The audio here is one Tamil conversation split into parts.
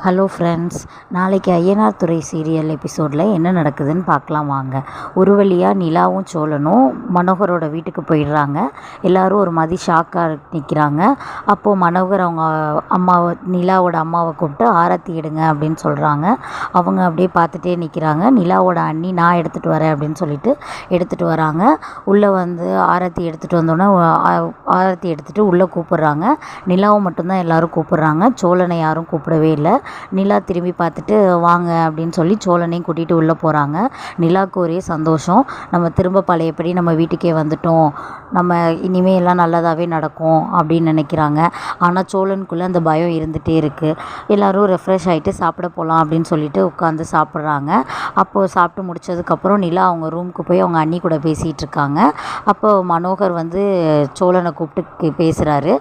ஹலோ ஃப்ரெண்ட்ஸ், நாளைக்கு ஐயனார் துறை சீரியல் எபிசோடில் என்ன நடக்குதுன்னு பார்க்கலாம் வாங்க. ஒரு வழியாக நிலாவும் சோழனும் மனோகரோட வீட்டுக்கு போயிடுறாங்க. எல்லோரும் ஒரு மாதிரி ஷாக்காக நிற்கிறாங்க. அப்போது மனோகர் அவங்க அம்மாவை, நிலாவோட அம்மாவை கூப்பிட்டு ஆரத்தி எடுங்க அப்படின்னு சொல்கிறாங்க. அவங்க அப்படியே பார்த்துட்டே நிற்கிறாங்க. நிலாவோட அண்ணி நான் எடுத்துகிட்டு வரேன் அப்படின்னு சொல்லிட்டு எடுத்துகிட்டு வராங்க. உள்ளே வந்து ஆரத்தி எடுத்துகிட்டு வந்தோடனே ஆரத்தி எடுத்துகிட்டு உள்ளே கூப்பிட்றாங்க. நிலாவை மட்டும்தான் எல்லோரும் கூப்பிட்றாங்க. சோழனை யாரும் கூப்பிடவே இல்லை. நிலா திரும்பி பார்த்துட்டு வாங்க அப்படின்னு சொல்லி சோழனையும் கூட்டிகிட்டு உள்ளே போகிறாங்க. நிலாவுக்கு ஒரே சந்தோஷம். நம்ம திரும்ப பழையபடி நம்ம வீட்டுக்கே வந்துட்டோம், நம்ம இனிமேல் எல்லாம் நல்லதாகவே நடக்கும் அப்படின்னு நினைக்கிறாங்க. ஆனால் சோழனுக்குள்ளே அந்த பயம் இருந்துகிட்டே இருக்குது. எல்லோரும் ரெஃப்ரெஷ் ஆகிட்டு சாப்பிட போகலாம் அப்படின்னு சொல்லிட்டு உட்காந்து சாப்பிட்றாங்க. அப்போது சாப்பிட்டு முடித்ததுக்கப்புறம் நிலா அவங்க ரூமுக்கு போய் அவங்க அண்ணி கூட பேசிகிட்டு இருக்காங்க. அப்போது மனோகர் வந்து சோழனை கூப்பிட்டு பேசுகிறாரு.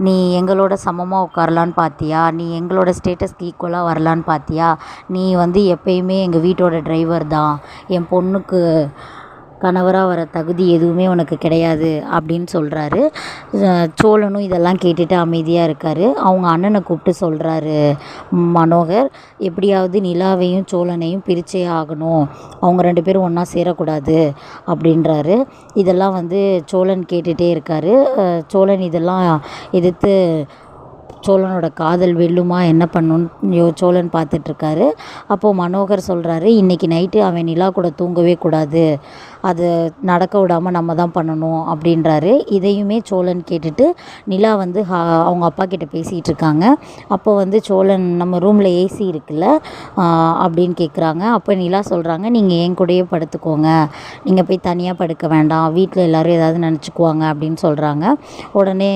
நீ எங்களோட சமமாக உட்காரலான்னு பார்த்தியா? நீ எங்களோட ஸ்டேட்டஸ்க்கு ஈக்குவலாக வரலான்னு பார்த்தியா? நீ வந்து எப்பயுமே எங்கள் வீட்டோட டிரைவர் தான். என் பொண்ணுக்கு கணவராக வர தகுதி எதுவுமே உனக்கு கிடையாது அப்படின்னு சொல்கிறாரு. சோழனும் இதெல்லாம் கேட்டுட்டு அமைதியாக இருக்கார். அவங்க அண்ணனை கூப்பிட்டு சொல்கிறாரு மனோகர், எப்படியாவது நிலாவையும் சோழனையும் பிரிச்சே ஆகணும், அவங்க 2 பேரும் ஒன்றா சேரக்கூடாது அப்படின்றாரு. இதெல்லாம் வந்து சோழன் கேட்டுகிட்டே இருக்கார். சோழன் இதெல்லாம் எதிர்த்து சோழனோட காதல் வெல்லுமா என்ன பண்ணுன்னு சோழன் பார்த்துட்ருக்காரு. அப்போது மனோகர் சொல்கிறாரு, இன்றைக்கி நைட்டு அவன் நிலா கூட தூங்கவே கூடாது, அது நடக்க விடாமல் நம்ம தான் பண்ணணும் அப்படின்றாரு. இதையுமே சோழன் கேட்டுட்டு நிலா வந்து அவங்க அப்பா கிட்ட பேசிகிட்டு இருக்காங்க. அப்போ வந்து சோழன், நம்ம ரூமில் ஏசி இருக்குல்ல அப்படின்னு கேட்குறாங்க. அப்போ நிலா சொல்கிறாங்க, நீங்கள் என் கூடயே படுத்துக்கோங்க, நீங்கள் போய் தனியாக படுக்க வேண்டாம், வீட்டில் எல்லோரும் ஏதாவது நினச்சிக்குவாங்க அப்படின்னு சொல்கிறாங்க. உடனே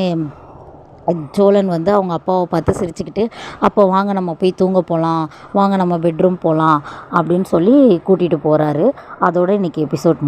சோழன் வந்து அவங்க அப்பாவை பார்த்து சிரிச்சுக்கிட்டு, அப்போ வாங்க நம்ம போய் தூங்க போகலாம், வாங்க நம்ம பெட்ரூம் போகலாம் அப்படின்னு சொல்லி கூட்டிகிட்டு போகிறாரு. அதோடு இன்றைக்கி எபிசோட்